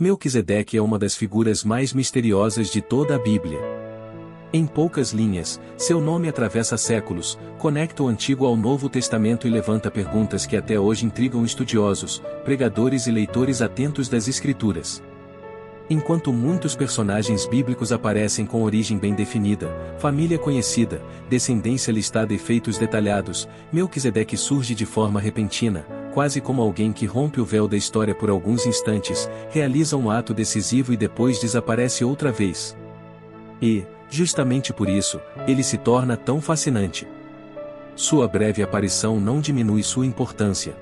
Melquisedeque é uma das figuras mais misteriosas de toda a Bíblia. Em poucas linhas, seu nome atravessa séculos, conecta o Antigo ao Novo Testamento e levanta perguntas que até hoje intrigam estudiosos, pregadores e leitores atentos das Escrituras. Enquanto muitos personagens bíblicos aparecem com origem bem definida, família conhecida, descendência listada e feitos detalhados, Melquisedeque surge de forma repentina, quase como alguém que rompe o véu da história por alguns instantes, realiza um ato decisivo e depois desaparece outra vez. E, justamente por isso, ele se torna tão fascinante. Sua breve aparição não diminui sua importância.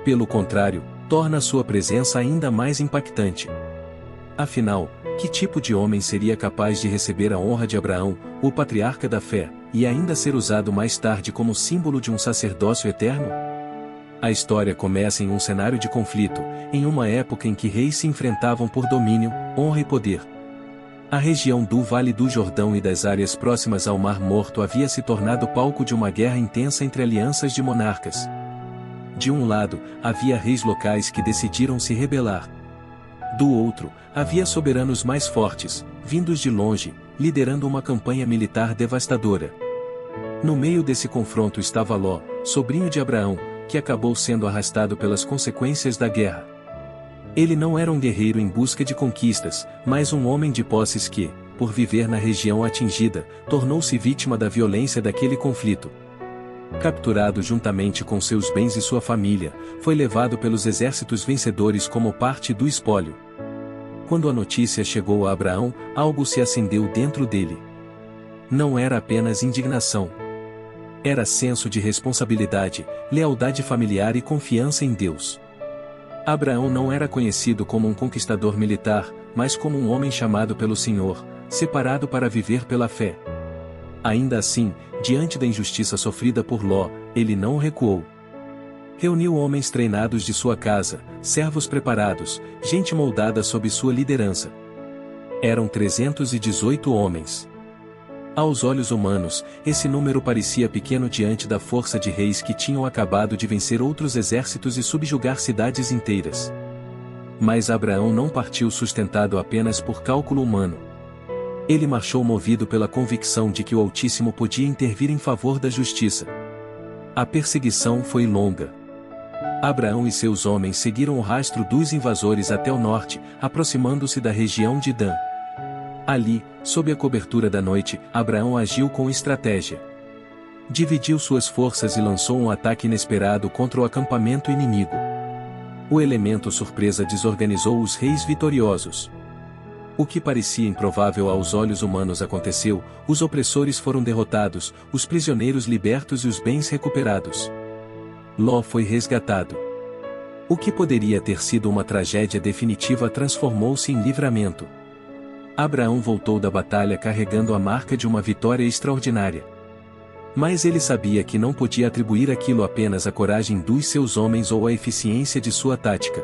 Pelo contrário, torna sua presença ainda mais impactante. Afinal, que tipo de homem seria capaz de receber a honra de Abraão, o patriarca da fé, e ainda ser usado mais tarde como símbolo de um sacerdócio eterno? A história começa em um cenário de conflito, em uma época em que reis se enfrentavam por domínio, honra e poder. A região do Vale do Jordão e das áreas próximas ao Mar Morto havia se tornado palco de uma guerra intensa entre alianças de monarcas. De um lado, havia reis locais que decidiram se rebelar. Do outro, havia soberanos mais fortes, vindos de longe, liderando uma campanha militar devastadora. No meio desse confronto estava Ló, sobrinho de Abraão, que acabou sendo arrastado pelas consequências da guerra. Ele não era um guerreiro em busca de conquistas, mas um homem de posses que, por viver na região atingida, tornou-se vítima da violência daquele conflito. Capturado juntamente com seus bens e sua família, foi levado pelos exércitos vencedores como parte do espólio. Quando a notícia chegou a Abraão, algo se acendeu dentro dele. Não era apenas indignação. Era senso de responsabilidade, lealdade familiar e confiança em Deus. Abraão não era conhecido como um conquistador militar, mas como um homem chamado pelo Senhor, separado para viver pela fé. Ainda assim, diante da injustiça sofrida por Ló, ele não recuou. Reuniu homens treinados de sua casa, servos preparados, gente moldada sob sua liderança. Eram 318 homens. Aos olhos humanos, esse número parecia pequeno diante da força de reis que tinham acabado de vencer outros exércitos e subjugar cidades inteiras. Mas Abraão não partiu sustentado apenas por cálculo humano. Ele marchou movido pela convicção de que o Altíssimo podia intervir em favor da justiça. A perseguição foi longa. Abraão e seus homens seguiram o rastro dos invasores até o norte, aproximando-se da região de Dan. Ali, sob a cobertura da noite, Abraão agiu com estratégia. Dividiu suas forças e lançou um ataque inesperado contra o acampamento inimigo. O elemento surpresa desorganizou os reis vitoriosos. O que parecia improvável aos olhos humanos aconteceu, os opressores foram derrotados, os prisioneiros libertos e os bens recuperados. Ló foi resgatado. O que poderia ter sido uma tragédia definitiva transformou-se em livramento. Abraão voltou da batalha carregando a marca de uma vitória extraordinária. Mas ele sabia que não podia atribuir aquilo apenas à coragem dos seus homens ou à eficiência de sua tática.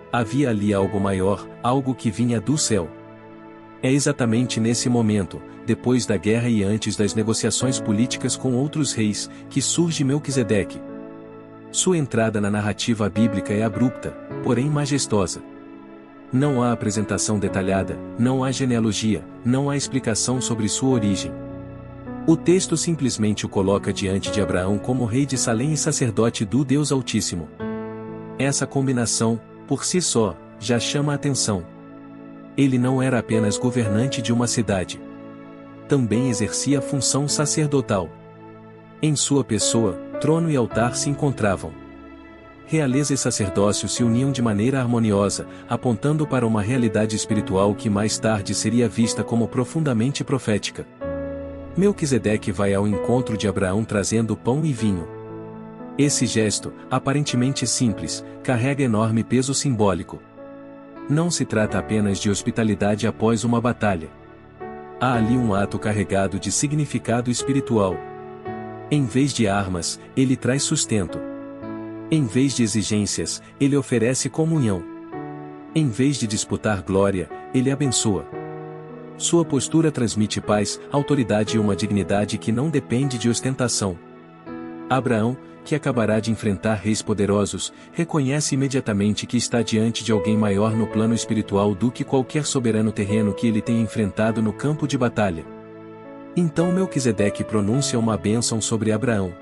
Havia ali algo maior, algo que vinha do céu. É exatamente nesse momento, depois da guerra e antes das negociações políticas com outros reis, que surge Melquisedeque. Sua entrada na narrativa bíblica é abrupta, porém majestosa. Não há apresentação detalhada, não há genealogia, não há explicação sobre sua origem. O texto simplesmente o coloca diante de Abraão como rei de Salém e sacerdote do Deus Altíssimo. Essa combinação, por si só, já chama a atenção. Ele não era apenas governante de uma cidade. Também exercia a função sacerdotal. Em sua pessoa, trono e altar se encontravam. Realeza e sacerdócio se uniam de maneira harmoniosa, apontando para uma realidade espiritual que mais tarde seria vista como profundamente profética. Melquisedeque vai ao encontro de Abraão trazendo pão e vinho. Esse gesto, aparentemente simples, carrega enorme peso simbólico. Não se trata apenas de hospitalidade após uma batalha. Há ali um ato carregado de significado espiritual. Em vez de armas, ele traz sustento. Em vez de exigências, ele oferece comunhão. Em vez de disputar glória, ele abençoa. Sua postura transmite paz, autoridade e uma dignidade que não depende de ostentação. Abraão, que acabará de enfrentar reis poderosos, reconhece imediatamente que está diante de alguém maior no plano espiritual do que qualquer soberano terreno que ele tenha enfrentado no campo de batalha. Então Melquisedeque pronuncia uma bênção sobre Abraão.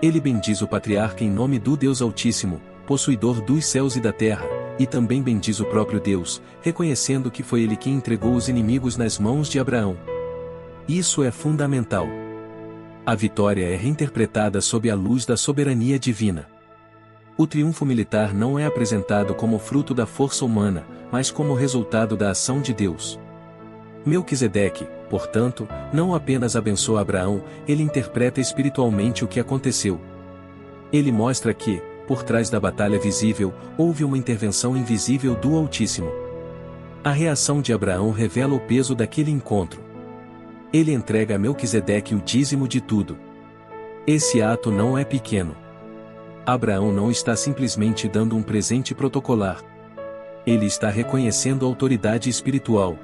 Ele bendiz o patriarca em nome do Deus Altíssimo, possuidor dos céus e da terra, e também bendiz o próprio Deus, reconhecendo que foi ele quem entregou os inimigos nas mãos de Abraão. Isso é fundamental. A vitória é reinterpretada sob a luz da soberania divina. O triunfo militar não é apresentado como fruto da força humana, mas como resultado da ação de Deus. Melquisedeque, portanto, não apenas abençoa Abraão, ele interpreta espiritualmente o que aconteceu. Ele mostra que, por trás da batalha visível, houve uma intervenção invisível do Altíssimo. A reação de Abraão revela o peso daquele encontro. Ele entrega a Melquisedeque o dízimo de tudo. Esse ato não é pequeno. Abraão não está simplesmente dando um presente protocolar. Ele está reconhecendo a autoridade espiritual.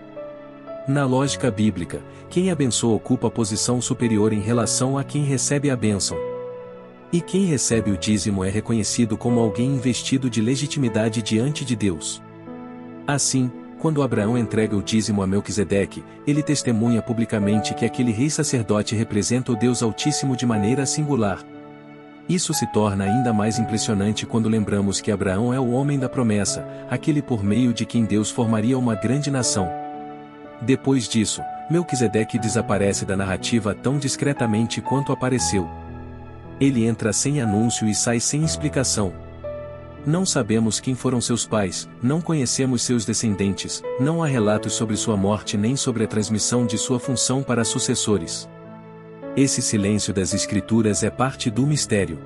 Na lógica bíblica, quem abençoa ocupa posição superior em relação a quem recebe a bênção. E quem recebe o dízimo é reconhecido como alguém investido de legitimidade diante de Deus. Assim, quando Abraão entrega o dízimo a Melquisedeque, ele testemunha publicamente que aquele rei sacerdote representa o Deus Altíssimo de maneira singular. Isso se torna ainda mais impressionante quando lembramos que Abraão é o homem da promessa, aquele por meio de quem Deus formaria uma grande nação. Depois disso, Melquisedeque desaparece da narrativa tão discretamente quanto apareceu. Ele entra sem anúncio e sai sem explicação. Não sabemos quem foram seus pais, não conhecemos seus descendentes, não há relatos sobre sua morte nem sobre a transmissão de sua função para sucessores. Esse silêncio das Escrituras é parte do mistério.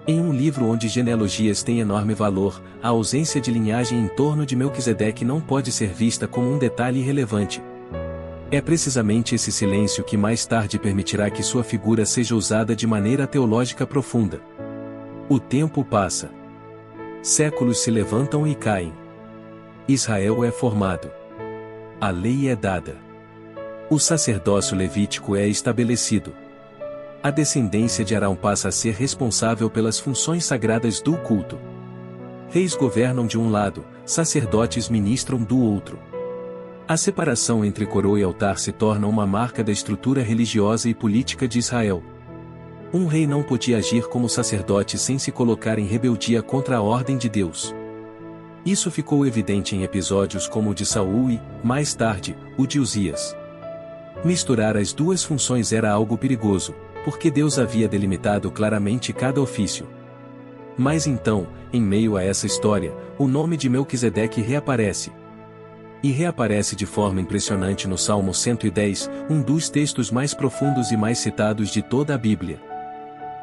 Em um livro onde genealogias têm enorme valor, a ausência de linhagem em torno de Melquisedeque não pode ser vista como um detalhe irrelevante. É precisamente esse silêncio que mais tarde permitirá que sua figura seja usada de maneira teológica profunda. O tempo passa. Séculos se levantam e caem. Israel é formado. A lei é dada. O sacerdócio levítico é estabelecido. A descendência de Arão passa a ser responsável pelas funções sagradas do culto. Reis governam de um lado, sacerdotes ministram do outro. A separação entre coroa e altar se torna uma marca da estrutura religiosa e política de Israel. Um rei não podia agir como sacerdote sem se colocar em rebeldia contra a ordem de Deus. Isso ficou evidente em episódios como o de Saul e, mais tarde, o de Uzias. Misturar as duas funções era algo perigoso, porque Deus havia delimitado claramente cada ofício. Mas então, em meio a essa história, o nome de Melquisedeque reaparece. E reaparece de forma impressionante no Salmo 110, um dos textos mais profundos e mais citados de toda a Bíblia.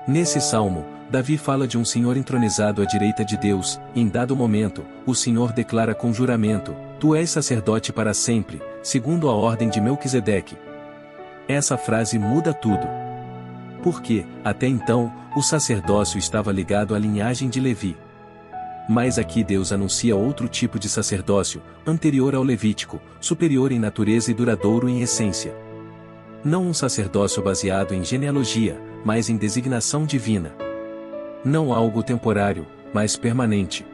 Nesse salmo, Davi fala de um Senhor entronizado à direita de Deus, e em dado momento, o Senhor declara com juramento: Tu és sacerdote para sempre, segundo a ordem de Melquisedeque. Essa frase muda tudo. Porque, até então, o sacerdócio estava ligado à linhagem de Levi. Mas aqui Deus anuncia outro tipo de sacerdócio, anterior ao levítico, superior em natureza e duradouro em essência. Não um sacerdócio baseado em genealogia, mas em designação divina. Não algo temporário, mas permanente.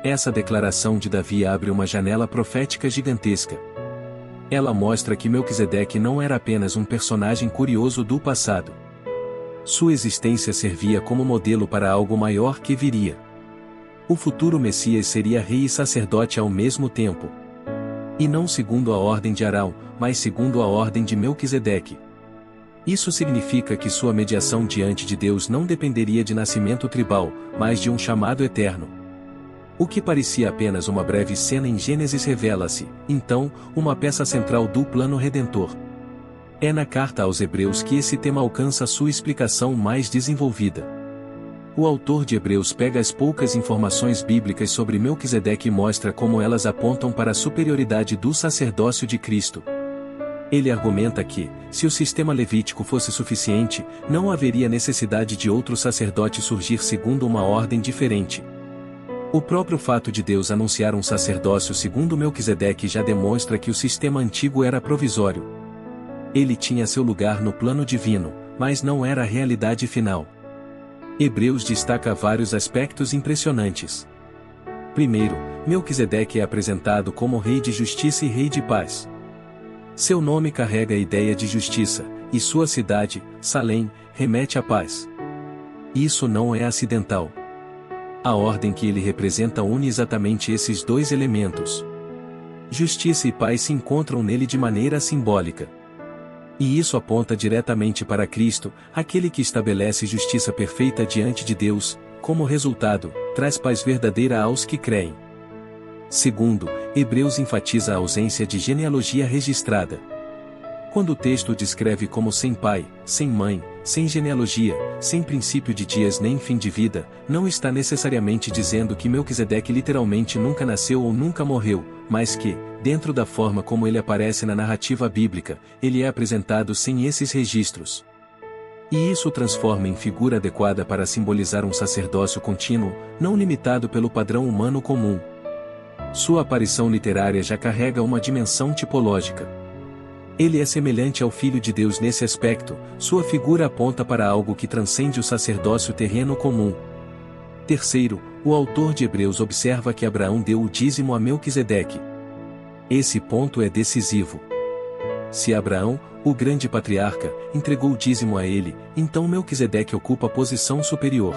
Essa declaração de Davi abre uma janela profética gigantesca. Ela mostra que Melquisedeque não era apenas um personagem curioso do passado. Sua existência servia como modelo para algo maior que viria. O futuro Messias seria rei e sacerdote ao mesmo tempo. E não segundo a ordem de Arão, mas segundo a ordem de Melquisedeque. Isso significa que sua mediação diante de Deus não dependeria de nascimento tribal, mas de um chamado eterno. O que parecia apenas uma breve cena em Gênesis revela-se, então, uma peça central do plano redentor. É na carta aos Hebreus que esse tema alcança sua explicação mais desenvolvida. O autor de Hebreus pega as poucas informações bíblicas sobre Melquisedeque e mostra como elas apontam para a superioridade do sacerdócio de Cristo. Ele argumenta que, se o sistema levítico fosse suficiente, não haveria necessidade de outro sacerdote surgir segundo uma ordem diferente. O próprio fato de Deus anunciar um sacerdócio segundo Melquisedeque já demonstra que o sistema antigo era provisório. Ele tinha seu lugar no plano divino, mas não era a realidade final. Hebreus destaca vários aspectos impressionantes. Primeiro, Melquisedeque é apresentado como rei de justiça e rei de paz. Seu nome carrega a ideia de justiça, e sua cidade, Salém, remete à paz. Isso não é acidental. A ordem que ele representa une exatamente esses dois elementos. Justiça e paz se encontram nele de maneira simbólica. E isso aponta diretamente para Cristo, aquele que estabelece justiça perfeita diante de Deus, como resultado, traz paz verdadeira aos que creem. Segundo, Hebreus enfatiza a ausência de genealogia registrada. Quando o texto descreve como sem pai, sem mãe, sem genealogia, sem princípio de dias nem fim de vida, não está necessariamente dizendo que Melquisedeque literalmente nunca nasceu ou nunca morreu, mas que, dentro da forma como ele aparece na narrativa bíblica, ele é apresentado sem esses registros. E isso o transforma em figura adequada para simbolizar um sacerdócio contínuo, não limitado pelo padrão humano comum. Sua aparição literária já carrega uma dimensão tipológica. Ele é semelhante ao Filho de Deus nesse aspecto, sua figura aponta para algo que transcende o sacerdócio terreno comum. Terceiro, o autor de Hebreus observa que Abraão deu o dízimo a Melquisedeque. Esse ponto é decisivo. Se Abraão, o grande patriarca, entregou o dízimo a ele, então Melquisedeque ocupa a posição superior.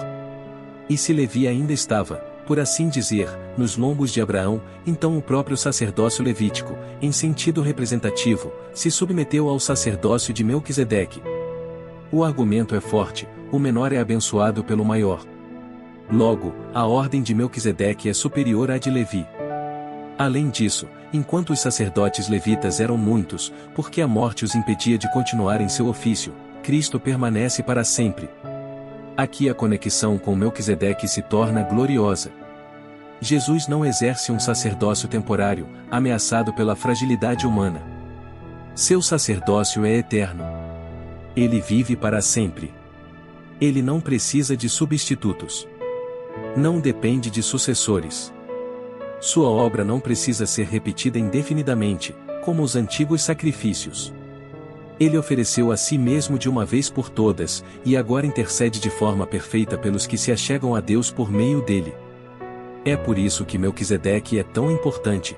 E se Levi ainda estava, por assim dizer, nos lombos de Abraão, então o próprio sacerdócio levítico, em sentido representativo, se submeteu ao sacerdócio de Melquisedeque. O argumento é forte, o menor é abençoado pelo maior. Logo, a ordem de Melquisedeque é superior à de Levi. Além disso, enquanto os sacerdotes levitas eram muitos, porque a morte os impedia de continuar em seu ofício, Cristo permanece para sempre. Aqui a conexão com Melquisedeque se torna gloriosa. Jesus não exerce um sacerdócio temporário, ameaçado pela fragilidade humana. Seu sacerdócio é eterno. Ele vive para sempre. Ele não precisa de substitutos. Não depende de sucessores. Sua obra não precisa ser repetida indefinidamente, como os antigos sacrifícios. Ele ofereceu a si mesmo de uma vez por todas, e agora intercede de forma perfeita pelos que se achegam a Deus por meio dele. É por isso que Melquisedeque é tão importante.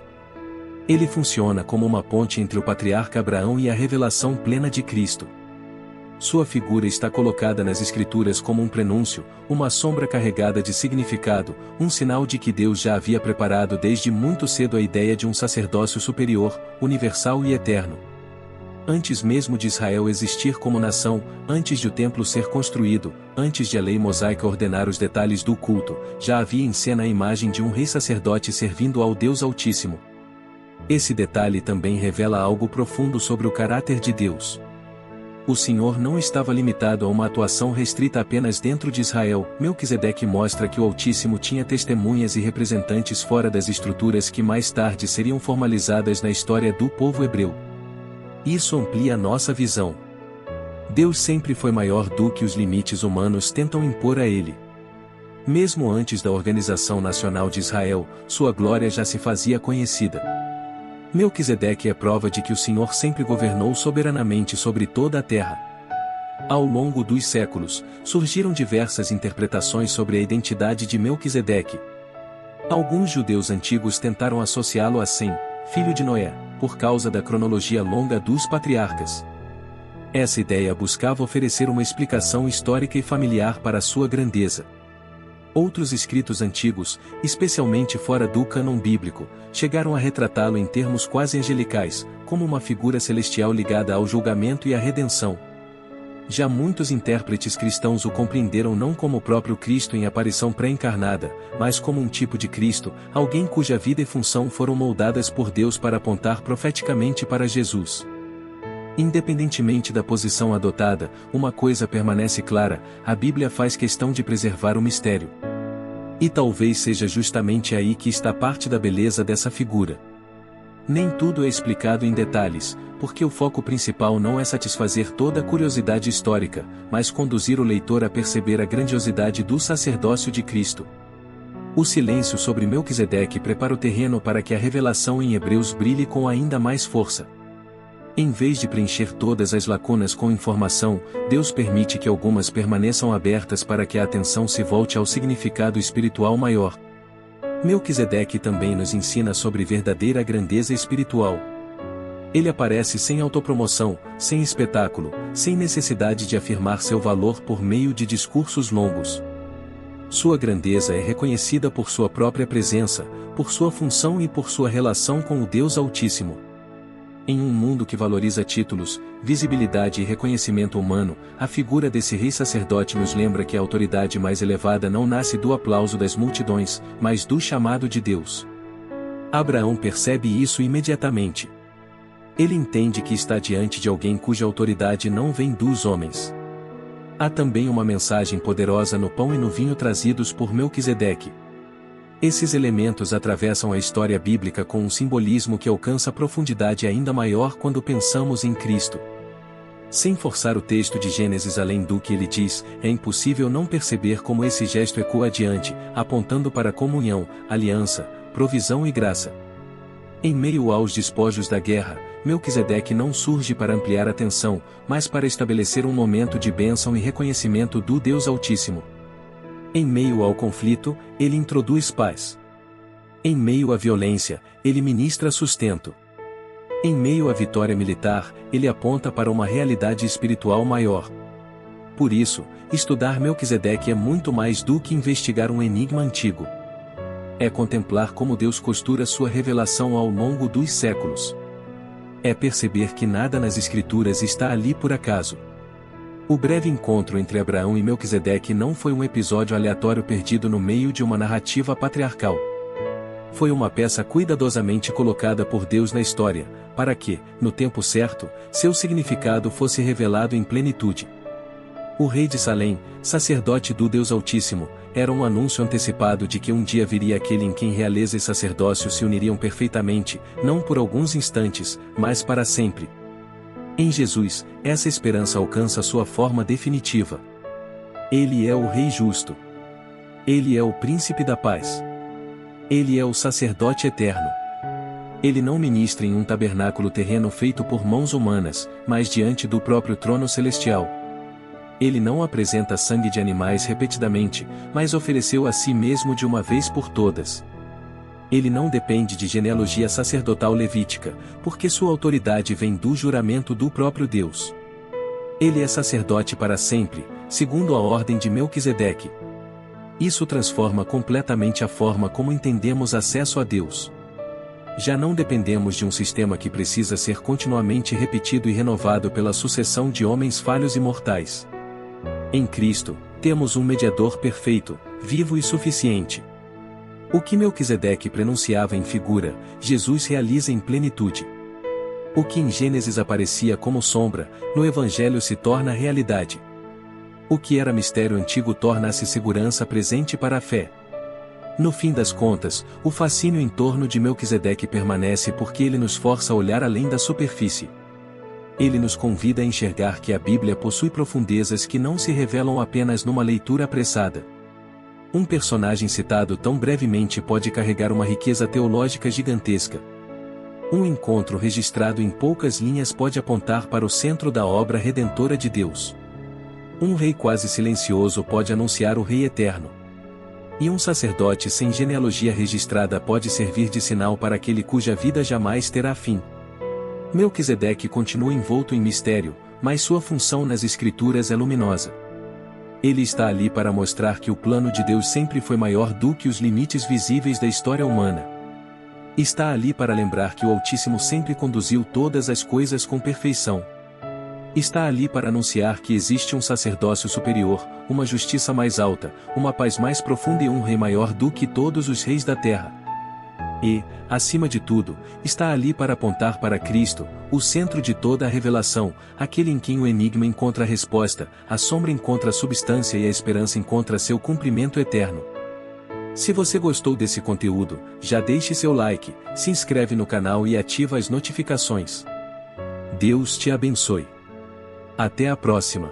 Ele funciona como uma ponte entre o patriarca Abraão e a revelação plena de Cristo. Sua figura está colocada nas Escrituras como um prenúncio, uma sombra carregada de significado, um sinal de que Deus já havia preparado desde muito cedo a ideia de um sacerdócio superior, universal e eterno. Antes mesmo de Israel existir como nação, antes de o templo ser construído, antes de a lei mosaica ordenar os detalhes do culto, já havia em cena a imagem de um rei sacerdote servindo ao Deus Altíssimo. Esse detalhe também revela algo profundo sobre o caráter de Deus. O Senhor não estava limitado a uma atuação restrita apenas dentro de Israel. Melquisedeque mostra que o Altíssimo tinha testemunhas e representantes fora das estruturas que mais tarde seriam formalizadas na história do povo hebreu. Isso amplia nossa visão. Deus sempre foi maior do que os limites humanos tentam impor a ele. Mesmo antes da organização nacional de Israel, sua glória já se fazia conhecida. Melquisedeque é prova de que o Senhor sempre governou soberanamente sobre toda a terra. Ao longo dos séculos, surgiram diversas interpretações sobre a identidade de Melquisedeque. Alguns judeus antigos tentaram associá-lo a Sem, filho de Noé, por causa da cronologia longa dos patriarcas. Essa ideia buscava oferecer uma explicação histórica e familiar para sua grandeza. Outros escritos antigos, especialmente fora do cânon bíblico, chegaram a retratá-lo em termos quase angelicais, como uma figura celestial ligada ao julgamento e à redenção. Já muitos intérpretes cristãos o compreenderam não como o próprio Cristo em aparição pré-encarnada, mas como um tipo de Cristo, alguém cuja vida e função foram moldadas por Deus para apontar profeticamente para Jesus. Independentemente da posição adotada, uma coisa permanece clara: a Bíblia faz questão de preservar o mistério. E talvez seja justamente aí que está parte da beleza dessa figura. Nem tudo é explicado em detalhes, porque o foco principal não é satisfazer toda a curiosidade histórica, mas conduzir o leitor a perceber a grandiosidade do sacerdócio de Cristo. O silêncio sobre Melquisedeque prepara o terreno para que a revelação em Hebreus brilhe com ainda mais força. Em vez de preencher todas as lacunas com informação, Deus permite que algumas permaneçam abertas para que a atenção se volte ao significado espiritual maior. Melquisedeque também nos ensina sobre verdadeira grandeza espiritual. Ele aparece sem autopromoção, sem espetáculo, sem necessidade de afirmar seu valor por meio de discursos longos. Sua grandeza é reconhecida por sua própria presença, por sua função e por sua relação com o Deus Altíssimo. Em um mundo que valoriza títulos, visibilidade e reconhecimento humano, a figura desse rei sacerdote nos lembra que a autoridade mais elevada não nasce do aplauso das multidões, mas do chamado de Deus. Abraão percebe isso imediatamente. Ele entende que está diante de alguém cuja autoridade não vem dos homens. Há também uma mensagem poderosa no pão e no vinho trazidos por Melquisedeque. Esses elementos atravessam a história bíblica com um simbolismo que alcança profundidade ainda maior quando pensamos em Cristo. Sem forçar o texto de Gênesis além do que ele diz, é impossível não perceber como esse gesto ecoa adiante, apontando para comunhão, aliança, provisão e graça. Em meio aos despojos da guerra, Melquisedeque não surge para ampliar a tensão, mas para estabelecer um momento de bênção e reconhecimento do Deus Altíssimo. Em meio ao conflito, ele introduz paz. Em meio à violência, ele ministra sustento. Em meio à vitória militar, ele aponta para uma realidade espiritual maior. Por isso, estudar Melquisedeque é muito mais do que investigar um enigma antigo. É contemplar como Deus costura sua revelação ao longo dos séculos. É perceber que nada nas Escrituras está ali por acaso. O breve encontro entre Abraão e Melquisedeque não foi um episódio aleatório perdido no meio de uma narrativa patriarcal. Foi uma peça cuidadosamente colocada por Deus na história, para que, no tempo certo, seu significado fosse revelado em plenitude. O rei de Salém, sacerdote do Deus Altíssimo, era um anúncio antecipado de que um dia viria aquele em quem realeza e sacerdócio se uniriam perfeitamente, não por alguns instantes, mas para sempre. Em Jesus, essa esperança alcança sua forma definitiva. Ele é o Rei justo. Ele é o Príncipe da paz. Ele é o sacerdote eterno. Ele não ministra em um tabernáculo terreno feito por mãos humanas, mas diante do próprio trono celestial. Ele não apresenta sangue de animais repetidamente, mas ofereceu a si mesmo de uma vez por todas. Ele não depende de genealogia sacerdotal levítica, porque sua autoridade vem do juramento do próprio Deus. Ele é sacerdote para sempre, segundo a ordem de Melquisedeque. Isso transforma completamente a forma como entendemos acesso a Deus. Já não dependemos de um sistema que precisa ser continuamente repetido e renovado pela sucessão de homens falhos e mortais. Em Cristo, temos um mediador perfeito, vivo e suficiente. O que Melquisedeque prenunciava em figura, Jesus realiza em plenitude. O que em Gênesis aparecia como sombra, no Evangelho se torna realidade. O que era mistério antigo torna-se segurança presente para a fé. No fim das contas, o fascínio em torno de Melquisedeque permanece porque ele nos força a olhar além da superfície. Ele nos convida a enxergar que a Bíblia possui profundezas que não se revelam apenas numa leitura apressada. Um personagem citado tão brevemente pode carregar uma riqueza teológica gigantesca. Um encontro registrado em poucas linhas pode apontar para o centro da obra redentora de Deus. Um rei quase silencioso pode anunciar o Rei eterno. E um sacerdote sem genealogia registrada pode servir de sinal para aquele cuja vida jamais terá fim. Melquisedeque continua envolto em mistério, mas sua função nas Escrituras é luminosa. Ele está ali para mostrar que o plano de Deus sempre foi maior do que os limites visíveis da história humana. Está ali para lembrar que o Altíssimo sempre conduziu todas as coisas com perfeição. Está ali para anunciar que existe um sacerdócio superior, uma justiça mais alta, uma paz mais profunda e um rei maior do que todos os reis da terra. E, acima de tudo, está ali para apontar para Cristo, o centro de toda a revelação, aquele em quem o enigma encontra a resposta, a sombra encontra a substância e a esperança encontra seu cumprimento eterno. Se você gostou desse conteúdo, já deixe seu like, se inscreve no canal e ativa as notificações. Deus te abençoe. Até a próxima.